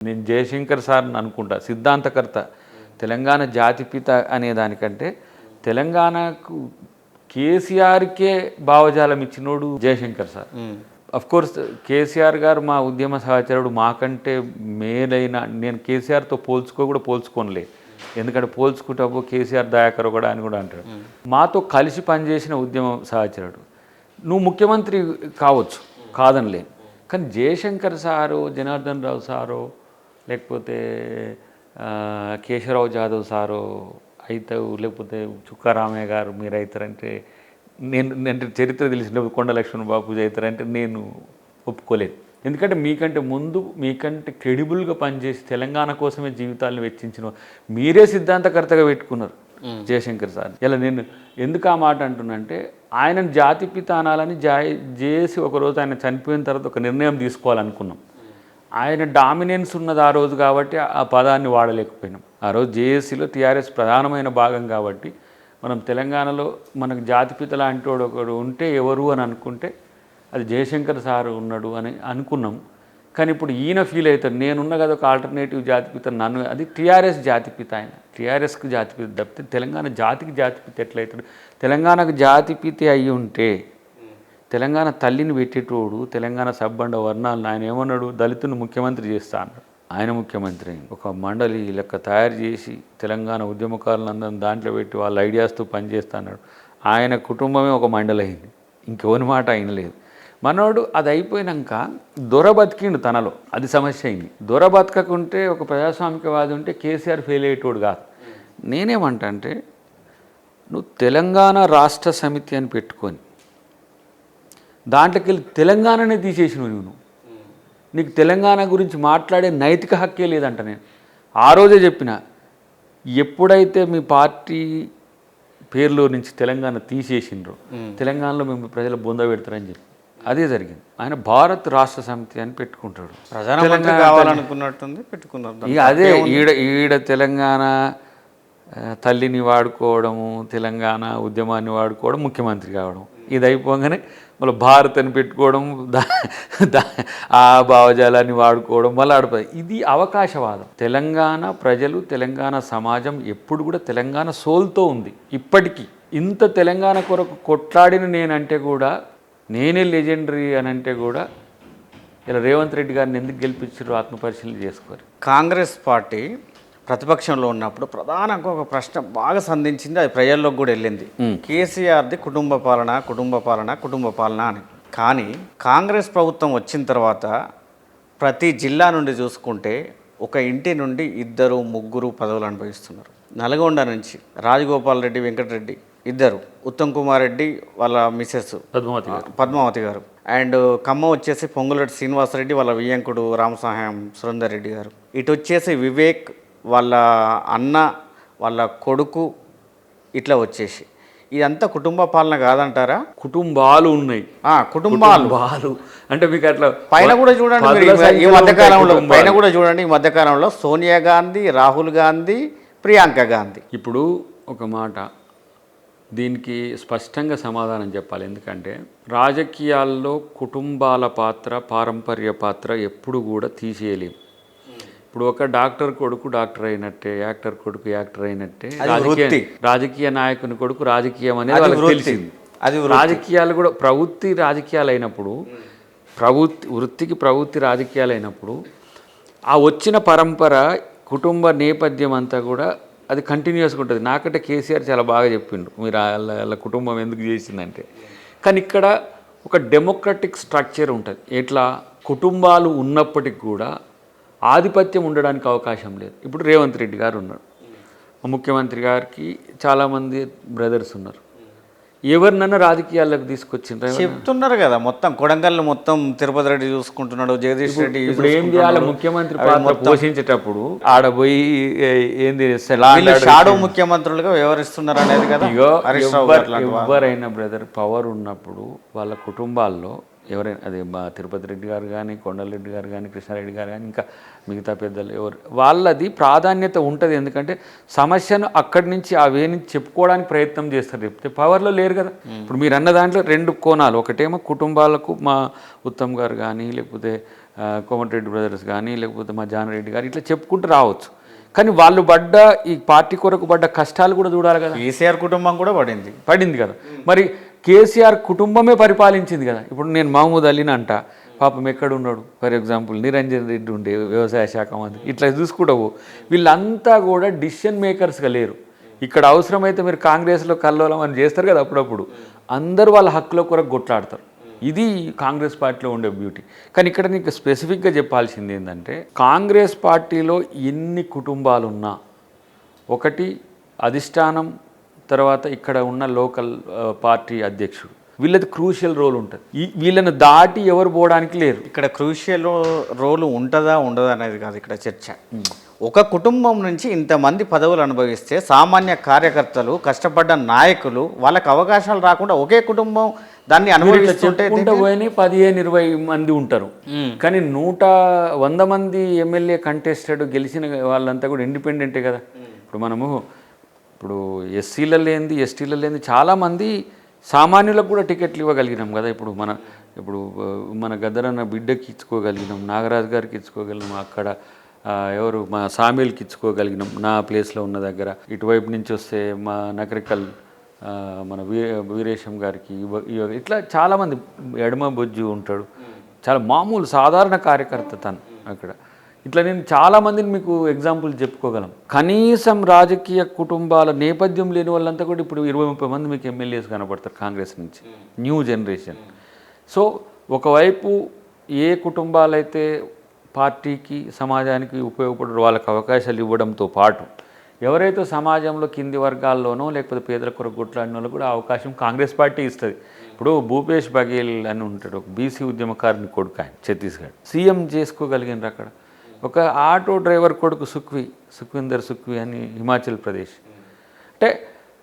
నేను జయశంకర్ సార్ని అనుకుంటా సిద్ధాంతకర్త తెలంగాణ జాతిపిత అనే దానికంటే తెలంగాణకు కేసీఆర్కే భావజాలం ఇచ్చినోడు జయశంకర్ సార్. కోర్స్ కేసీఆర్ గారు మా ఉద్యమ సహచరుడు, మాకంటే మేలైన, నేను కేసీఆర్తో పోల్చుకోనులే, ఎందుకంటే పోల్చుకుంటావు కేసీఆర్ దయాకర్ కూడా అని కూడా అంటాడు. మాతో కలిసి పనిచేసిన ఉద్యమ సహచరుడు. నువ్వు ముఖ్యమంత్రి కావచ్చు, కాదనిలేను, కానీ జయశంకర్ సారు, జనార్దన్ రావు సారో లేకపోతే కేశవరావు జాదవ్ సారో అవుతావు, లేకపోతే చుక్కారామయ్య గారు మీరు అవుతారంటే నేను చరిత్ర తెలిసినప్పుడు కొండ లక్ష్మణ్ బాబు అవుతారంటే నేను ఒప్పుకోలేదు. ఎందుకంటే మీకంటే ముందు, మీకంటే క్రెడిబుల్గా పనిచేసి తెలంగాణ కోసమే జీవితాలను వెచ్చించిన మీరే సిద్ధాంతకర్తగా పెట్టుకున్నారు జయశంకర్ సార్. ఇలా నేను ఎందుకు ఆ మాట అంటున్నంటే, ఆయనను జాతిపిత అనాలని చేసి ఒకరోజు ఆయన చనిపోయిన తర్వాత ఒక నిర్ణయం తీసుకోవాలనుకున్నాం. ఆయన డామినెన్స్ ఉన్నది ఆ రోజు కాబట్టి ఆ పదాన్ని వాడలేకపోయినాం. ఆ రోజు జేఏసీలో టీఆర్ఎస్ ప్రధానమైన భాగం కాబట్టి మనం తెలంగాణలో మనకు జాతిపిత లాంటి వాడు ఒకడు ఉంటే ఎవరు అని అనుకుంటే అది జయశంకర్ సార్ ఉన్నాడు అని అనుకున్నాం. కానీ ఇప్పుడు ఈయన ఫీల్ అవుతాడు, నేనున్న కదా ఒక ఆల్టర్నేటివ్ జాతిపిత, నన్ను, అది టీఆర్ఎస్ జాతిపిత, ఆయన టీఆర్ఎస్కి జాతిపిత తప్పితే తెలంగాణ జాతికి జాతిపిత ఎట్లయితాడు? తెలంగాణకు జాతిపిత అయ్యి ఉంటే తెలంగాణ తల్లిని పెట్టేటోడు, తెలంగాణ సబ్బండ వర్ణాలను ఆయన ఏమన్నాడు, దళితుని ముఖ్యమంత్రి చేస్తా అన్నాడు. ఆయన ముఖ్యమంత్రి ఒక మండలి లెక్క తయారు చేసి తెలంగాణ ఉద్యమకారులందరినీ దాంట్లో పెట్టి వాళ్ళ ఐడియాస్తో పనిచేస్తా అన్నాడు. ఆయన కుటుంబమే ఒక మండలి అయింది, ఇంకెవరి మాట అయిన లేదు. మనోడు అది అయిపోయినాక దొర బతికిండు తనలో, అది సమస్య అయింది. దొర బతకకుంటే ఒక ప్రజాస్వామికవాది ఉంటే కేసీఆర్ ఫెయిల్ అయ్యేటోడు కాదు. నేనేమంటా అంటే, నువ్వు తెలంగాణ రాష్ట్ర సమితి అని పెట్టుకొని దాంట్లోకి వెళ్ళి తెలంగాణనే తీసేసినవు నువ్వు. నీకు తెలంగాణ గురించి మాట్లాడే నైతిక హక్కే లేదంట. నేను ఆ రోజే చెప్పిన, ఎప్పుడైతే మీ పార్టీ పేరులో నుంచి తెలంగాణ తీసేసిండ్రో తెలంగాణలో మేము ప్రజలు బొంద పెడతారని చెప్పి అదే జరిగింది. ఆయన భారత్ రాష్ట్ర సమితి అని పెట్టుకుంటాడు, ప్రధానమంత్రి కావాలనుకున్నట్టుంది పెట్టుకున్నారు. ఇక అదే ఈడ తెలంగాణ తల్లిని వాడుకోవడము, తెలంగాణ ఉద్యమాన్ని వాడుకోవడం, ముఖ్యమంత్రి కావడం, ఇది అయిపోగానే మళ్ళీ భారత్ అని పెట్టుకోవడం, ఆ భావజాలాన్ని వాడుకోవడం, మళ్ళీ ఆడిపోయి ఇది అవకాశవాదం. తెలంగాణ ప్రజలు, తెలంగాణ సమాజం ఎప్పుడు కూడా తెలంగాణ సోల్తో ఉంది. ఇప్పటికీ ఇంత తెలంగాణ కొరకు కొట్లాడిన నేనంటే కూడా, నేనే లెజెండరీ అని అంటే కూడా, ఇలా రేవంత్ రెడ్డి గారిని ఎందుకు గెలిపించారో ఆత్మపరిశీలన చేసుకోరు. కాంగ్రెస్ పార్టీ ప్రతిపక్షంలో ఉన్నప్పుడు ప్రధానంగా ఒక ప్రశ్న బాగా సంధించింది, అది ప్రజల్లోకి కూడా వెళ్ళింది. కేసీఆర్ది కుటుంబ పాలన కుటుంబ పాలన కుటుంబ పాలన అని. కానీ కాంగ్రెస్ ప్రభుత్వం వచ్చిన తర్వాత ప్రతి జిల్లా నుండి చూసుకుంటే ఒక ఇంటి నుండి 2, 3 పదవులు అనుభవిస్తున్నారు. నల్గొండ నుంచి రాజగోపాల్ రెడ్డి, వెంకటరెడ్డి ఇద్దరు, ఉత్తమ్ కుమార్ రెడ్డి వాళ్ళ మిసెస్ పద్మావతి గారు, అండ్ ఖమ్మం వచ్చేసి పొంగులరెడ్డి శ్రీనివాసరెడ్డి వాళ్ళ వియ్యంకుడు రామసహాయం సురేందర్ రెడ్డి గారు, ఇటు వచ్చేసి వివేక్ వాళ్ళ అన్న వాళ్ళ కొడుకు, ఇట్లా వచ్చేసి ఇదంతా కుటుంబ పాలన కాదంటారా? కుటుంబాలు ఉన్నాయి, కుటుంబాలు అంటే మీకు అట్లా పైన కూడా చూడండి, ఈ మధ్యకాలంలో సోనియా గాంధీ, రాహుల్ గాంధీ, ప్రియాంక గాంధీ. ఇప్పుడు ఒక మాట దీనికి స్పష్టంగా సమాధానం చెప్పాలి. ఎందుకంటే రాజకీయాల్లో కుటుంబాల పాత్ర, పారంపర్య పాత్ర ఎప్పుడు కూడా తీసేయలేము. ఇప్పుడు ఒక డాక్టర్ కొడుకు డాక్టర్ అయినట్టే, యాక్టర్ కొడుకు యాక్టర్ అయినట్టే, రాజకీయ నాయకుని కొడుకు రాజకీయం అనేది వాళ్ళకి తెలిసింది. రాజకీయాలు కూడా రాజకీయాలు అయినప్పుడు, వృత్తికి రాజకీయాలు అయినప్పుడు ఆ వచ్చిన పరంపర, కుటుంబ నేపథ్యం అంతా కూడా అది కంటిన్యూస్గా ఉంటుంది. నాకంటే కేసీఆర్ చాలా బాగా చెప్పిండు మీరు వాళ్ళ కుటుంబం ఎందుకు చేసిందంటే. కానీ ఇక్కడ ఒక డెమోక్రటిక్ స్ట్రక్చర్ ఉంటుంది. ఎట్లా కుటుంబాలు ఉన్నప్పటికి కూడా ఆధిపత్యం ఉండడానికి అవకాశం లేదు. ఇప్పుడు రేవంత్ రెడ్డి గారు ఉన్నారు, ముఖ్యమంత్రి గారికి చాలామంది బ్రదర్స్ ఉన్నారు. ఎవరినన్నా రాజకీయాల్లోకి తీసుకొచ్చిండ్రు చెప్తున్నారు కదా, మొత్తం కొడంగల్ని మొత్తం తిరుపతి రెడ్డి చూసుకుంటున్నాడు, జగదీష్ రెడ్డి. ఇప్పుడు ఏం చేయాలి, ముఖ్యమంత్రి పాత్ర పోషించేటప్పుడు ఆడపోయి ఏంది షాడో ముఖ్యమంత్రులుగా వ్యవహరిస్తున్నారు అనేది కదా. ఎవరైనా బ్రదర్ పవర్ ఉన్నప్పుడు వాళ్ళ కుటుంబాల్లో ఎవరైనా, అదే మా తిరుపతి రెడ్డి గారు కానీ, కొండలరెడ్డి గారు కానీ, కృష్ణారెడ్డి గారు కానీ, ఇంకా మిగతా పెద్దలు ఎవరు, వాళ్ళది ప్రాధాన్యత ఉంటుంది. ఎందుకంటే సమస్యను అక్కడి నుంచి ఆ వే నుంచి చెప్పుకోవడానికి ప్రయత్నం చేస్తారు. చెప్తే పవర్లో లేరు కదా. ఇప్పుడు మీరు అన్న దాంట్లో 2 కోణాలు, ఒకటేమో కుటుంబాలకు మా ఉత్తమ్ గారు కానీ, లేకపోతే కోమటిరెడ్డి బ్రదర్స్ కానీ లేకపోతే మా జానరెడ్డి గారు ఇట్లా చెప్పుకుంటూ రావచ్చు. కానీ వాళ్ళు పడ్డ ఈ పార్టీ కొరకు పడ్డ కష్టాలు కూడా చూడాలి కదా. కేసీఆర్ కుటుంబం కూడా పడింది కదా. మరి కేసీఆర్ కుటుంబమే పరిపాలించింది కదా. ఇప్పుడు నేను మహమూద్ అలీని అంట, పాపం ఎక్కడున్నాడు, ఫర్ ఎగ్జాంపుల్ నిరంజన్ రెడ్డి ఉండే వ్యవసాయ శాఖ మంత్రి, ఇట్లా చూసుకుంటావు. వీళ్ళంతా కూడా డిసిషన్ మేకర్స్గా లేరు. ఇక్కడ అవసరమైతే మీరు కాంగ్రెస్లో కల్లోలం అని చేస్తారు కదా అప్పుడప్పుడు, అందరూ వాళ్ళ హక్కుల కొరకు కొట్లాడతారు. ఇది కాంగ్రెస్ పార్టీలో ఉండే బ్యూటీ. కానీ ఇక్కడ నీకు స్పెసిఫిక్గా చెప్పాల్సింది ఏంటంటే, కాంగ్రెస్ పార్టీలో ఎన్ని కుటుంబాలున్నా, ఒకటి అధిష్టానం, తర్వాత ఇక్కడ ఉన్న లోకల్ పార్టీ అధ్యక్షుడు, వీళ్ళది క్రూషియల్ రోల్ ఉంటుంది. వీళ్ళని దాటి ఎవరు పోవడానికి లేరు. ఇక్కడ క్రూషియల్ రోల్ ఉంటుందా ఉండదా అనేది కాదు ఇక్కడ చర్చ. ఒక కుటుంబం నుంచి ఇంతమంది పదవులు అనుభవిస్తే సామాన్య కార్యకర్తలు, కష్టపడ్డ నాయకులు, వాళ్ళకి అవకాశాలు రాకుండా ఒకే కుటుంబం దాన్ని అనుభవిస్తుంటే 15-20 మంది ఉంటారు. కానీ 100 మంది ఎమ్మెల్యే కంటెస్టెడ్ గెలిచిన వాళ్ళంతా కూడా ఇండిపెండెంటే కదా. ఇప్పుడు ఎస్సీలలో లేనిది, ఎస్టీలలో లేనిది చాలామంది సామాన్యులకు కూడా టికెట్లు ఇవ్వగలిగినాం కదా. ఇప్పుడు మన గద్దరన్న బిడ్డకి ఇచ్చుకోగలిగినాం, నాగరాజు గారికి ఇచ్చుకోగలిగినాం, అక్కడ ఎవరు మా సామీల్కి ఇచ్చుకోగలిగినాం, నా ప్లేస్లో ఉన్న దగ్గర. ఇటువైపు నుంచి వస్తే మా నకరికల్ మన వీరేశం గారికి ఇట్లా చాలామంది, ఎడమ బొజ్జు ఉంటాడు, చాలా మామూలు సాధారణ కార్యకర్త తను అక్కడ. ఇట్లా నేను చాలామందిని మీకు ఎగ్జాంపుల్ చెప్పుకోగలం. కనీసం రాజకీయ కుటుంబాల నేపథ్యం లేని వాళ్ళంతా కూడా ఇప్పుడు 20-30 మంది మీకు ఎమ్మెల్యేస్ కనపడతారు కాంగ్రెస్ నుంచి, న్యూ జనరేషన్. సో ఒకవైపు ఏ కుటుంబాలైతే పార్టీకి సమాజానికి ఉపయోగపడే వాళ్ళకి అవకాశాలు ఇవ్వడంతో పాటు, ఎవరైతే సమాజంలో కింది వర్గాల్లోనో లేకపోతే పేదల కొరకు కొట్లాడిన వాళ్ళు కూడా అవకాశం కాంగ్రెస్ పార్టీ ఇస్తుంది. ఇప్పుడు భూపేష్ బఘేల్ అని ఉంటాడు, ఒక బీసీ ఉద్యమకారుని కొడుకు, ఆయన ఛత్తీస్గఢ్ సీఎం చేసుకోగలిగినారు అక్కడ. ఒక ఆటో డ్రైవర్ కొడుకు సుఖ్వీందర్ సుఖ్వీ అని హిమాచల్ ప్రదేశ్. అంటే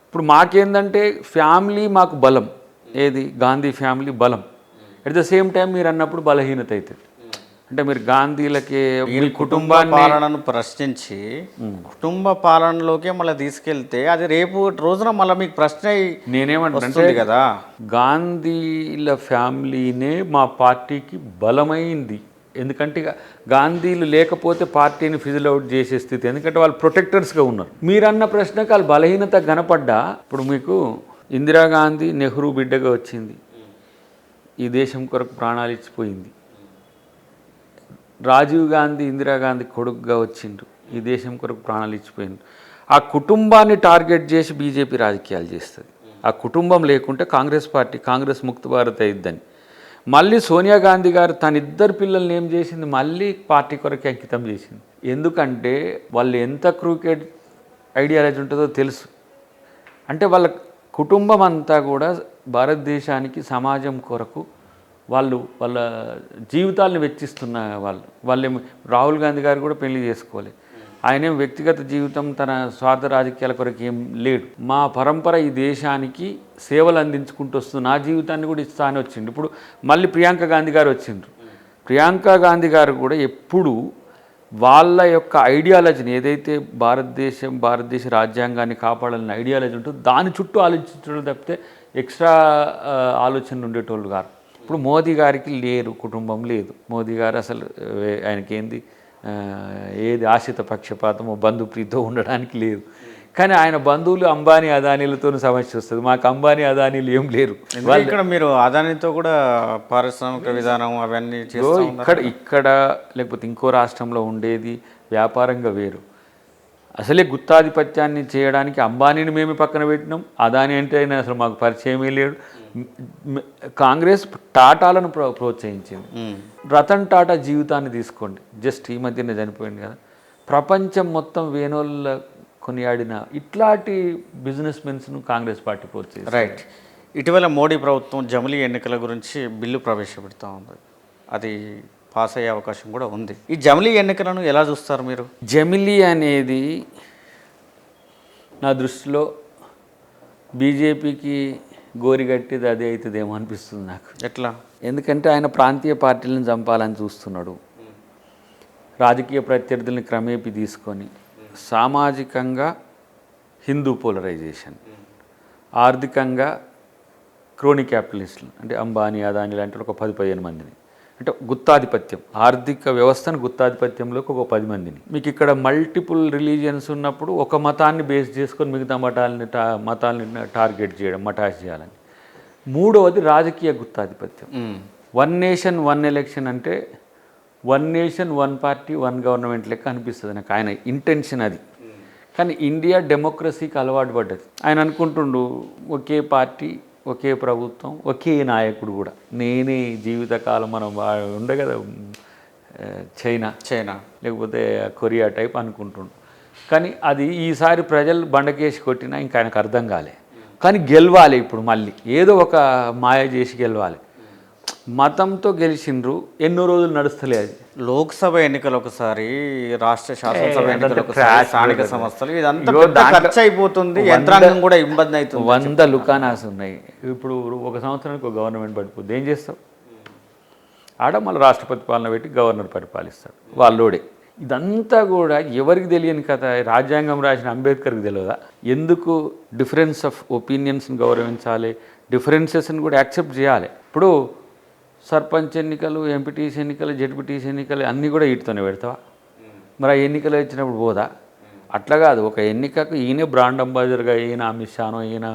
ఇప్పుడు మాకేందంటే ఫ్యామిలీ మాకు బలం, ఏది గాంధీ ఫ్యామిలీ బలం. అట్ ద సేమ్ టైం మీరు అన్నప్పుడు బలహీనత అవుతుంది. అంటే మీరు గాంధీలకే కుటుంబ పాలనను ప్రశ్నించి కుటుంబ పాలనలోకే మళ్ళీ తీసుకెళ్తే అది రేపు రోజున మళ్ళీ మీకు ప్రశ్న నేనేమంటే కదా, గాంధీల ఫ్యామిలీనే మా పార్టీకి బలమైంది. ఎందుకంటే గాంధీలు లేకపోతే పార్టీని ఫిజిల్ అవుట్ చేసే స్థితి, ఎందుకంటే వాళ్ళు ప్రొటెక్టర్స్గా ఉన్నారు. మీరన్న ప్రశ్నకు వాళ్ళు బలహీనత కనపడ్డా, ఇప్పుడు మీకు ఇందిరాగాంధీ నెహ్రూ బిడ్డగా వచ్చింది, ఈ దేశం కొరకు ప్రాణాలు ఇచ్చిపోయింది. రాజీవ్ గాంధీ ఇందిరాగాంధీ కొడుకుగా వచ్చిండ్రు, ఈ దేశం కొరకు ప్రాణాలు ఇచ్చిపోయిండ్రు. ఆ కుటుంబాన్ని టార్గెట్ చేసి బీజేపీ రాజకీయాలు చేస్తుంది. ఆ కుటుంబం లేకుంటే కాంగ్రెస్ పార్టీ, కాంగ్రెస్ ముక్త భారత్ అయిద్దని. మళ్ళీ సోనియా గాంధీ గారు తన 2 పిల్లల్ని ఏం చేసింది, మళ్ళీ పార్టీ కొరకు అంకితం చేసింది. ఎందుకంటే వాళ్ళు ఎంత క్రూకెట్ ఐడియాలజీ ఉంటుందో తెలుసు. అంటే వాళ్ళ కుటుంబం అంతా కూడా భారతదేశానికి, సమాజం కొరకు వాళ్ళ జీవితాలను వెచ్చిస్తున్న వాళ్ళేమో. రాహుల్ గాంధీ గారు కూడా పెళ్లి చేసుకోవాలి, ఆయనేం వ్యక్తిగత జీవితం తన స్వార్థ రాజకీయాల కొరకు ఏం లేడు. మా పరంపర ఈ దేశానికి సేవలు అందించుకుంటూ వస్తూ నా జీవితాన్ని కూడా ఇస్తా అని వచ్చిండు. ఇప్పుడు మళ్ళీ ప్రియాంక గాంధీ గారు వచ్చిండ్రు. ప్రియాంక గాంధీ గారు కూడా ఎప్పుడు వాళ్ళ యొక్క ఐడియాలజీని, ఏదైతే భారతదేశ రాజ్యాంగాన్ని కాపాడాలని ఐడియాలజీ ఉంటుందో దాని చుట్టూ ఆలోచించడం తప్పితే ఎక్స్ట్రా ఆలోచనలు ఉండేటోళ్ళు గారు. ఇప్పుడు మోదీ గారికి లేరు, కుటుంబం లేదు. మోదీ గారు అసలు ఆయనకేంది ఏది ఆశ్రిత పక్షపాతమో బంధుప్రీతో ఉండడానికి లేదు. కానీ ఆయన బంధువులు అంబానీ అదానీలతో సమస్య వస్తుంది. మాకు అంబానీ అదానీలు ఏం లేరు. ఇక్కడ మీరు అదానీతో కూడా పారిశ్రామిక విధానం అవన్నీ ఇక్కడ లేకపోతే ఇంకో రాష్ట్రంలో ఉండేది వ్యాపారంగా వేరు. అసలే గుత్తాధిపత్యాన్ని చేయడానికి అంబానీని మేము పక్కన పెట్టినాం. అదానీ అంటే ఆయన అసలు మాకు పరిచయమే లేడు. కాంగ్రెస్ టాటాలను ప్రోత్సహించింది. రతన్ టాటా జీవితాన్ని తీసుకోండి, జస్ట్ ఈ మధ్యనే చనిపోయింది కదా. ప్రపంచం మొత్తం వేణోళ్ళ కొనియాడిన ఇట్లాంటి బిజినెస్ మెన్స్ను కాంగ్రెస్ పార్టీ ప్రోత్సహించింది. రైట్. ఇటీవల మోడీ ప్రభుత్వం జమిలీ ఎన్నికల గురించి బిల్లు ప్రవేశపెడతా ఉంది. అది పాస్ అయ్యే అవకాశం కూడా ఉంది. ఈ జమిలీ ఎన్నికలను ఎలా చూస్తారు మీరు? జమిలీ అనేది నా దృష్టిలో బీజేపీకి గోరిగట్టేది అదే అవుతుందేమో అనిపిస్తుంది నాకు. ఎట్లా? ఎందుకంటే ఆయన ప్రాంతీయ పార్టీలను చంపాలని చూస్తున్నాడు. రాజకీయ ప్రత్యర్థుల్ని క్రమేపీ తీసుకొని సామాజికంగా హిందూ పోలరైజేషన్, ఆర్థికంగా క్రోనీ క్యాపిటలిస్టులు అంటే అంబానీ అదానీ లాంటి ఒక 10-15 మందిని, అంటే గుత్తాధిపత్యం, ఆర్థిక వ్యవస్థను గుత్తాధిపత్యంలోకి ఒక 10 మందిని. మీకు ఇక్కడ మల్టిపుల్ రిలీజియన్స్ ఉన్నప్పుడు ఒక మతాన్ని బేస్ చేసుకొని మిగతా మతాలని టార్గెట్ చేయడం, మటాష్ చేయాలని. మూడవది రాజకీయ గుత్తాధిపత్యం. వన్ నేషన్ వన్ ఎలక్షన్ అంటే one nation one party one government లెక్క అనిపిస్తుంది నాకు ఆయన ఇంటెన్షన్ అది. కానీ ఇండియా డెమోక్రసీకి అలవాటు పడ్డది. ఆయన అనుకుంటుండు ఒకే పార్టీ, ఒకే ప్రభుత్వం, ఒకే నాయకుడు కూడా నేనే జీవితకాలం. మనం ఉండే కదా చైనా లేకపోతే కొరియా టైప్ అనుకుంటుండు. కానీ అది ఈసారి ప్రజలు బండకేసి కొట్టినా ఇంకా ఆయనకు అర్థం కాలే. కానీ గెలవాలి ఇప్పుడు మళ్ళీ ఏదో ఒక మాయ చేసి గెలవాలి. మతంతో గెలిచిండ్రు, ఎన్నో రోజులు నడుస్తలే అది. లోక్సభ ఎన్నికలు ఒకసారి, రాష్ట్ర శాసనసభ ఎన్నికలు ఒకసారి, స్థానిక సంస్థలు, ఇదంతా ఖర్చు అయిపోతుంది, యంత్రాంగం కూడా ఇబ్బంది అవుతుంది. 100 లుకానాస్ ఉన్నాయి. ఇప్పుడు ఒక సంవత్సరానికి ఒక గవర్నమెంట్ పడిపోద్ది, ఏం చేస్తావు? ఆడ మళ్ళీ రాష్ట్రపతి పాలన పెట్టి గవర్నర్ పరిపాలిస్తాడు వాళ్ళోడే. ఇదంతా కూడా ఎవరికి తెలియని కథ. రాజ్యాంగం రాసిన అంబేద్కర్కి తెలియదా? ఎందుకు డిఫరెన్స్ ఆఫ్ ఒపీనియన్స్ని గౌరవించాలి, డిఫరెన్సెస్ని కూడా యాక్సెప్ట్ చేయాలి. ఇప్పుడు సర్పంచ్ ఎన్నికలు, ఎంపీటీసీ ఎన్నికలు, జెడ్పీటీసీ ఎన్నికలు అన్నీ కూడా వీటితోనే పెడతావా? మరి ఆ ఎన్నికలు వచ్చినప్పుడు పోదా? అట్లా కాదు. ఒక ఎన్నికకు ఈయనే బ్రాండ్ అంబాసిడర్గా, ఈయన అమిత్ షానో ఈయన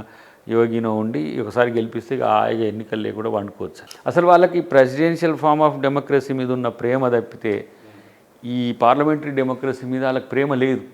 యోగినో ఉండి ఒకసారి గెలిపిస్తే హాయిగా ఎన్నికలు లేకుండా వండుకోవచ్చు. అసలు వాళ్ళకి ప్రెసిడెన్షియల్ ఫార్మ్ ఆఫ్ డెమోక్రసీ మీద ఉన్న ప్రేమ తప్పితే ఈ పార్లమెంటరీ డెమోక్రసీ మీద వాళ్ళకి ప్రేమ లేదు.